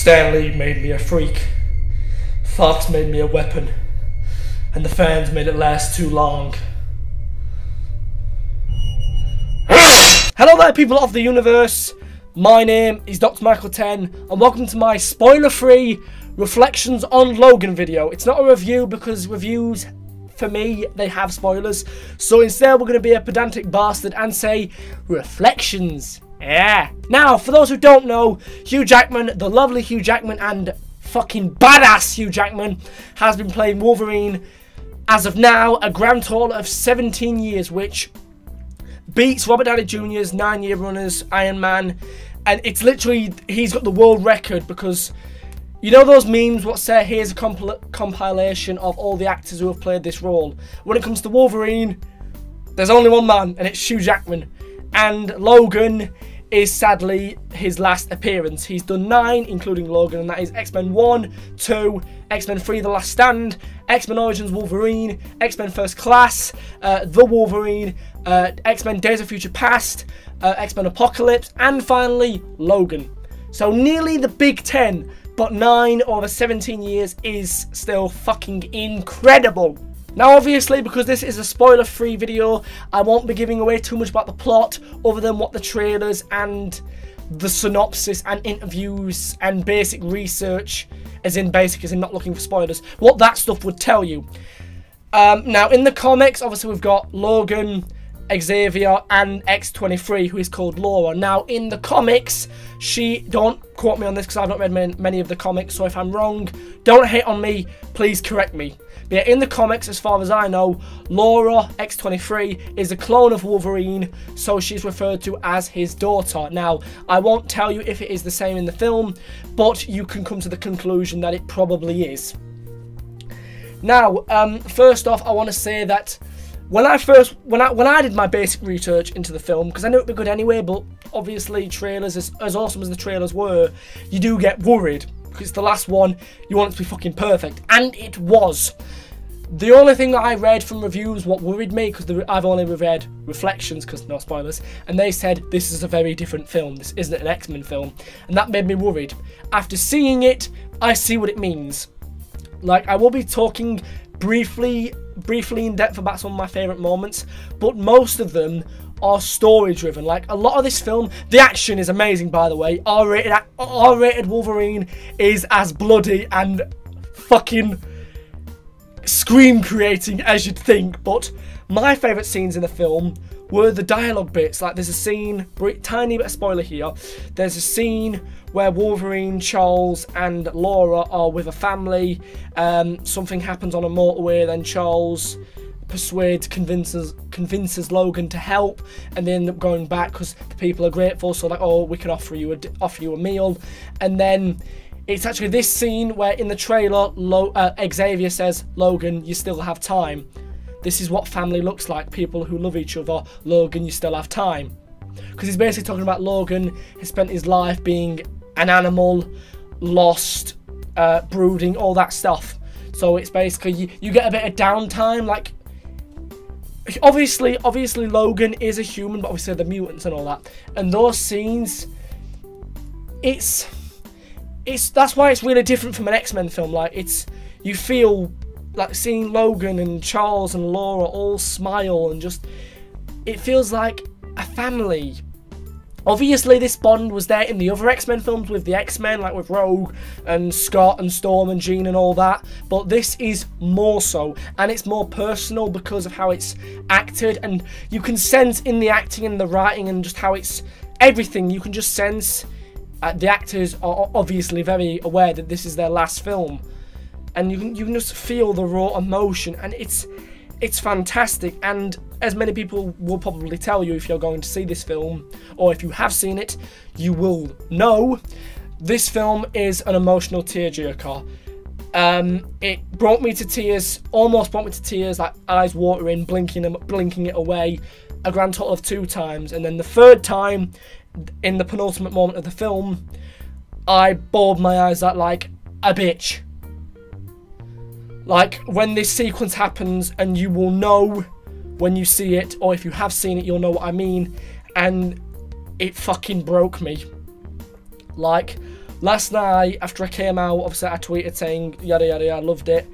Stan Lee made me a freak. Fox made me a weapon. And the fans made it last too long. Hello there, people of the universe. My name is Dr. Michael 10, and welcome to my spoiler-free Reflections on Logan video. It's not a review because reviews, for me, they have spoilers. So instead, we're going to be a pedantic bastard and say Reflections. Yeah. Now, for those who don't know, Hugh Jackman, the lovely Hugh Jackman and fucking badass Hugh Jackman, has been playing Wolverine as of now a grand total of 17 years, which beats Robert Downey Jr.'s 9-year runners Iron Man. And it's literally, he's got the world record because, you know those memes what say here's a compilation of all the actors who have played this role? When it comes to Wolverine, there's only one man, and it's Hugh Jackman. And Logan is sadly his last appearance. He's done 9, including Logan, and that is X-Men 1, 2, X-Men 3 The Last Stand, X-Men Origins Wolverine, X-Men First Class, The Wolverine, X-Men Days of Future Past, X-Men Apocalypse, and finally Logan. So nearly the Big 10, but 9 over 17 years is still fucking incredible. Now obviously, because this is a spoiler-free video, I won't be giving away too much about the plot other than what the trailers and the synopsis and interviews and basic research, as in not looking for spoilers, what that stuff would tell you. Now in the comics, obviously we've got Logan, Xavier and X-23, who is called Laura. Now in the comics, don't quote me on this because I've not read many of the comics, so if I'm wrong, don't hate on me, please correct me. But yeah, in the comics, as far as I know, Laura, X-23, is a clone of Wolverine, so she's referred to as his daughter. Now, I won't tell you if it is the same in the film, but you can come to the conclusion that it probably is. Now, first off, I want to say that when I did my basic research into the film, because I knew it'd be good anyway, but obviously trailers, as awesome as the trailers were, you do get worried. Because it's the last one, you want it to be fucking perfect. And it was. The only thing that I read from reviews, what worried me, because I've only read Reflections, because no spoilers, and they said this is a very different film, this isn't an X-Men film, and that made me worried. After seeing it, I see what it means. Like, I will be talking briefly in depth about some of my favourite moments, but most of them are story driven. Like a lot of this film, the action is amazing, by the way. R-rated Wolverine is as bloody and fucking scream creating as you'd think, but my favourite scenes in the film were the dialogue bits. Like there's a scene, tiny bit of spoiler here, there's a scene where Wolverine, Charles and Laura are with a family. Something happens on a motorway, then Charles convinces Logan to help, and they end up going back because the people are grateful, so like, oh, we can offer you a meal. And then it's actually this scene where in the trailer Xavier says, Logan, you still have time. This is what family looks like, people who love each other. Logan, you still have time. Because he's basically talking about Logan has spent his life being an animal, lost, brooding, all that stuff. So it's basically you get a bit of downtime. Like obviously Logan is a human, but obviously the mutants and all that, and those scenes, that's why it's really different from an X-Men film. Like you feel like seeing Logan and Charles and Laura all smile, and just it feels like a family. Obviously this bond was there in the other X-Men films with the X-Men, like with Rogue and Scott and Storm and Jean and all that, but this is more so, and it's more personal because of how it's acted, and you can sense in the acting and the writing and just how it's everything, you can just sense the actors are obviously very aware that this is their last film, and you can just feel the raw emotion, and it's fantastic. And as many people will probably tell you if you're going to see this film, or if you have seen it, you will know, this film is an emotional tearjerker. It brought me to tears, almost brought me to tears, like eyes watering, blinking it away, a grand total of 2 times. And then the 3rd time, in the penultimate moment of the film, I bawled my eyes out like a bitch. Like when this sequence happens, and you will know when you see it, or if you have seen it, you'll know what I mean, and it fucking broke me. Like Last night, after I came out, obviously I tweeted saying, yada yada yada, I loved it.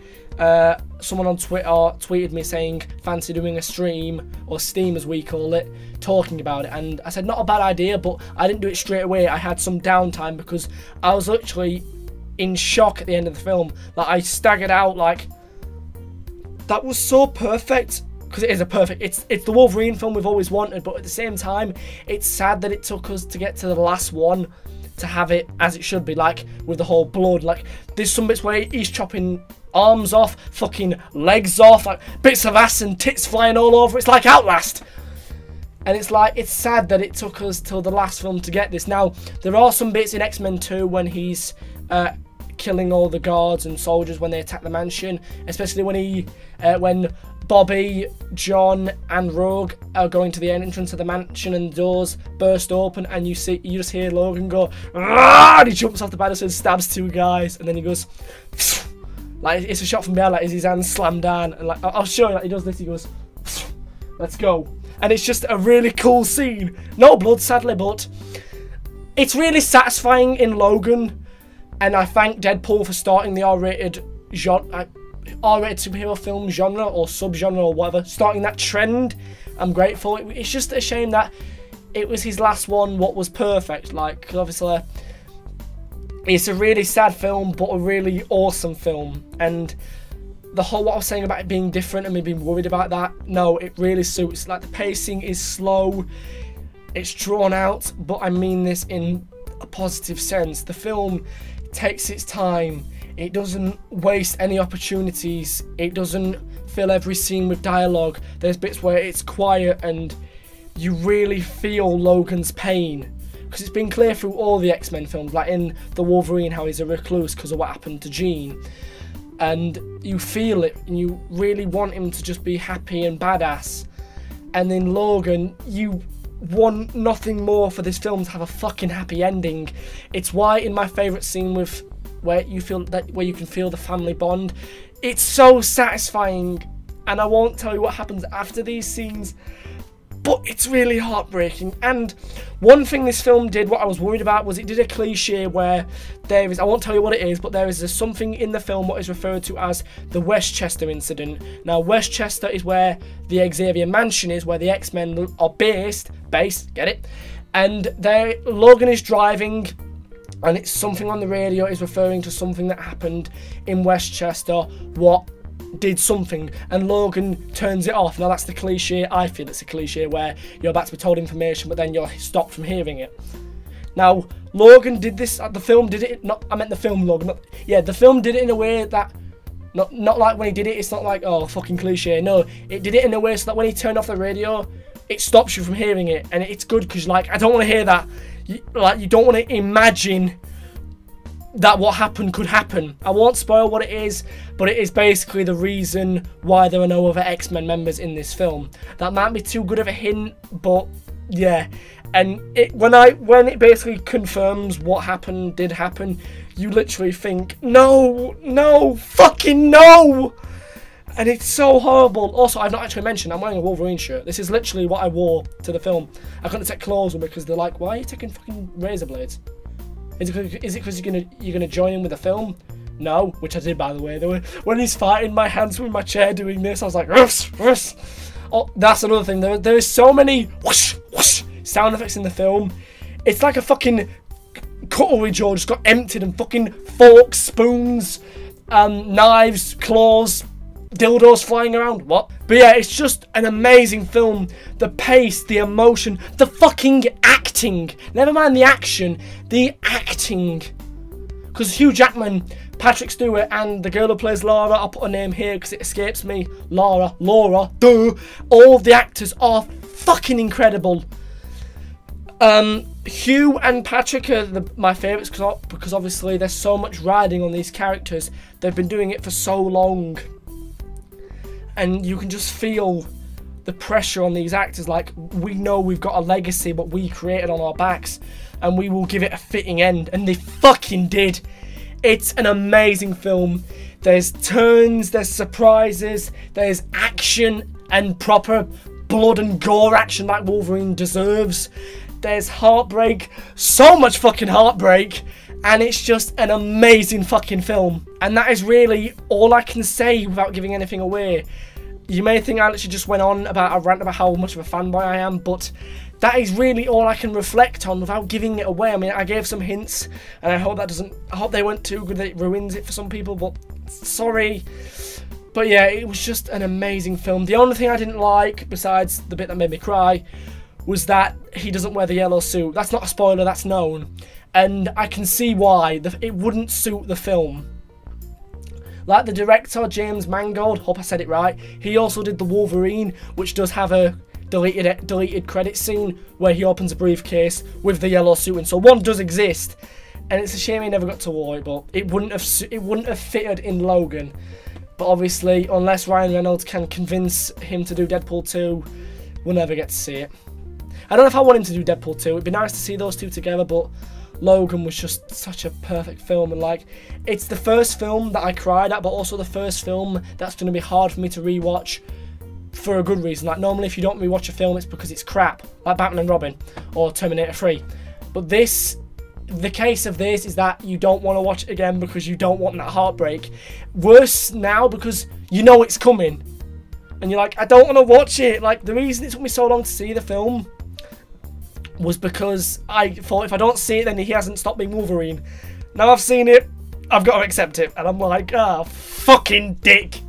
Someone on Twitter tweeted me saying, fancy doing a stream, or Steam as we call it, talking about it. And I said, not a bad idea, but I didn't do it straight away. I had some downtime because I was literally in shock at the end of the film. Like, I staggered out, like, that was so perfect. Because it is a perfect, it's the Wolverine film we've always wanted, but at the same time, it's sad that it took us to get to the last one to have it as it should be, like with the whole blood. Like, there's some bits where he's chopping arms off, fucking legs off, like bits of ass and tits flying all over. It's like Outlast. And it's like, it's sad that it took us till the last film to get this. Now, there are some bits in X-Men 2 when he's killing all the guards and soldiers when they attack the mansion, especially when Bobby, John, and Rogue are going to the entrance of the mansion and the doors burst open, and you just hear Logan go, "Argh!" and he jumps off the banister and stabs 2 guys, and then he goes, like, it's a shot from behind, like, his hands slam down, and like, I'll show you, like, he does this, he goes, let's go, and it's just a really cool scene. No blood, sadly, but it's really satisfying in Logan, and I thank Deadpool for starting the R-rated superhero film genre or subgenre or whatever, starting that trend. I'm grateful. It's just a shame that it was his last one what was perfect, like, 'cause obviously it's a really sad film but a really awesome film, and the whole, what I was saying about it being different and me being worried about that, no, it really suits. Like, the pacing is slow, it's drawn out, but I mean this in a positive sense. The film takes its time. It doesn't waste any opportunities. It doesn't fill every scene with dialogue. There's bits where it's quiet and you really feel Logan's pain. Because it's been clear through all the X-Men films, like in the Wolverine, how he's a recluse because of what happened to Jean. And you feel it, and you really want him to just be happy and badass. And in Logan, you want nothing more for this film to have a fucking happy ending. It's why in my favourite scene with where you can feel the family bond, it's so satisfying, and I won't tell you what happens after these scenes, but it's really heartbreaking. And one thing this film did, what I was worried about, was it did a cliche where there is, I won't tell you what it is, but there is something in the film what is referred to as the Westchester incident. Now, Westchester is where the Xavier Mansion is, where the X-Men are based, get it? And there, Logan is driving, and it's something on the radio is referring to something that happened in Westchester, what did something, and Logan turns it off. Now, that's the cliche. I feel it's a cliche where you're about to be told information, but then you're stopped from hearing it. Now, Logan did this, the film did it, not, I meant the film Logan, the film did it in a way that, not like when he did it, it's not like, oh, fucking cliche, no, it did it in a way so that when he turned off the radio, it stops you from hearing it, and it's good, because, like, I don't want to hear that. You don't want to imagine that what happened could happen. I won't spoil what it is, but it is basically the reason why there are no other X-Men members in this film. That might be too good of a hint, but yeah. And when it basically confirms what happened did happen, you literally think, no, fucking no! And it's so horrible. Also, I've not actually mentioned, I'm wearing a Wolverine shirt. This is literally what I wore to the film. I couldn't take clothes with me because they're like, why are you taking fucking razor blades? Is it because you're gonna join in with the film? No, which I did, by the way. When he's fighting, my hands were in my chair doing this. I was like, rush, rush. Oh, that's another thing. There is so many whoosh, whoosh sound effects in the film. It's like a fucking cutlery drawer just got emptied, and fucking forks, spoons, knives, claws, dildos flying around. What? But yeah, it's just an amazing film. The pace, the emotion, the fucking acting. Never mind the action, the acting. Because Hugh Jackman, Patrick Stewart, and the girl who plays Laura, I'll put her name here because it escapes me. Laura, duh. All of the actors are fucking incredible. Hugh and Patrick are my favourites because obviously there's so much riding on these characters. They've been doing it for so long. And you can just feel the pressure on these actors. Like, we know we've got a legacy, but we created on our backs, and we will give it a fitting end. And they fucking did. It's an amazing film. There's turns, there's surprises, there's action and proper blood and gore action like Wolverine deserves. there's heartbreak, so much fucking heartbreak, and it's just an amazing fucking film. And that is really all I can say without giving anything away. You may think I literally just went on about a rant about how much of a fanboy I am, but that is really all I can reflect on without giving it away. I mean, I gave some hints, and I hope they weren't too good that it ruins it for some people, but sorry. But yeah, it was just an amazing film. The only thing I didn't like, besides the bit that made me cry, was that he doesn't wear the yellow suit. That's not a spoiler, that's known. And I can see why. It wouldn't suit the film. Like the director, James Mangold, hope I said it right, he also did the Wolverine, which does have a deleted credit scene where he opens a briefcase with the yellow suit in. So one does exist, and it's a shame he never got to war it, but it wouldn't have fitted in Logan. But obviously, unless Ryan Reynolds can convince him to do Deadpool 2, we'll never get to see it. I don't know if I want him to do Deadpool 2. It'd be nice to see those two together, but Logan was just such a perfect film. And like, it's the first film that I cried at, but also the first film that's going to be hard for me to rewatch for a good reason. Like, normally if you don't rewatch a film, it's because it's crap, like Batman and Robin or Terminator 3. But the case of this is that you don't want to watch it again because you don't want that heartbreak. Worse now because you know it's coming, and you're like, I don't want to watch it. Like, the reason it took me so long to see the film was because I thought if I don't see it, then he hasn't stopped being Wolverine. Now I've seen it, I've got to accept it, and I'm like, ah, fucking dick.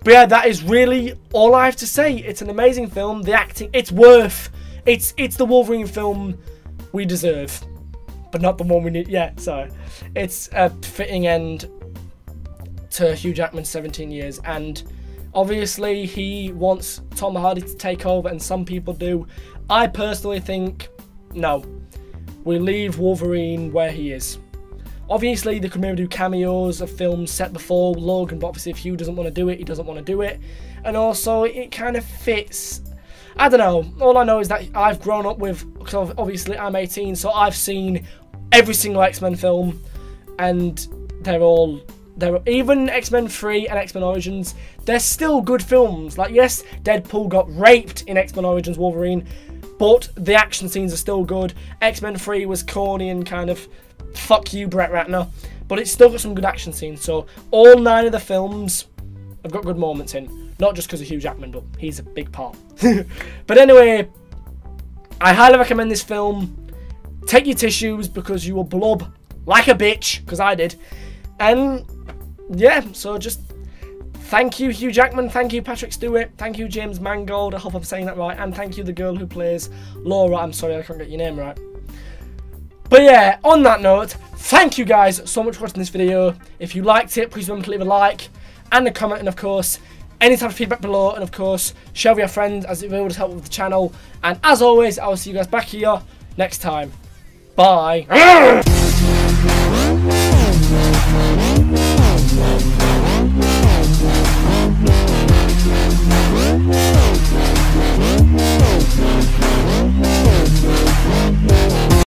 But yeah, that is really all I have to say. It's an amazing film. The acting, it's the Wolverine film we deserve, but not the one we need. Yeah, sorry. It's a fitting end to Hugh Jackman's 17 years, and obviously he wants Tom Hardy to take over, and some people do. I personally think, no, we leave Wolverine where he is. Obviously, they could maybe do cameos of films set before Logan, but obviously if Hugh doesn't want to do it, he doesn't want to do it. And also, it kind of fits. I don't know. All I know is that I've grown up with, because obviously I'm 18, so I've seen every single X-Men film, and even X-Men 3 and X-Men Origins, they're still good films. Like, yes, Deadpool got raped in X-Men Origins Wolverine, but the action scenes are still good. X-Men 3 was corny and kind of, fuck you, Brett Ratner, but it's still got some good action scenes. So all 9 of the films have got good moments in. Not just because of Hugh Jackman, but he's a big part. But anyway, I highly recommend this film. Take your tissues because you will blub like a bitch, because I did. And yeah, so just thank you, Hugh Jackman. Thank you, Patrick Stewart. Thank you, James Mangold. I hope I'm saying that right. And thank you, the girl who plays Laura. I'm sorry, I can't get your name right. But yeah, on that note, thank you guys so much for watching this video. If you liked it, please remember to leave a like and a comment, and of course, any type of feedback below, and of course, share with your friends, as it will help with the channel. And as always, I will see you guys back here next time. Bye.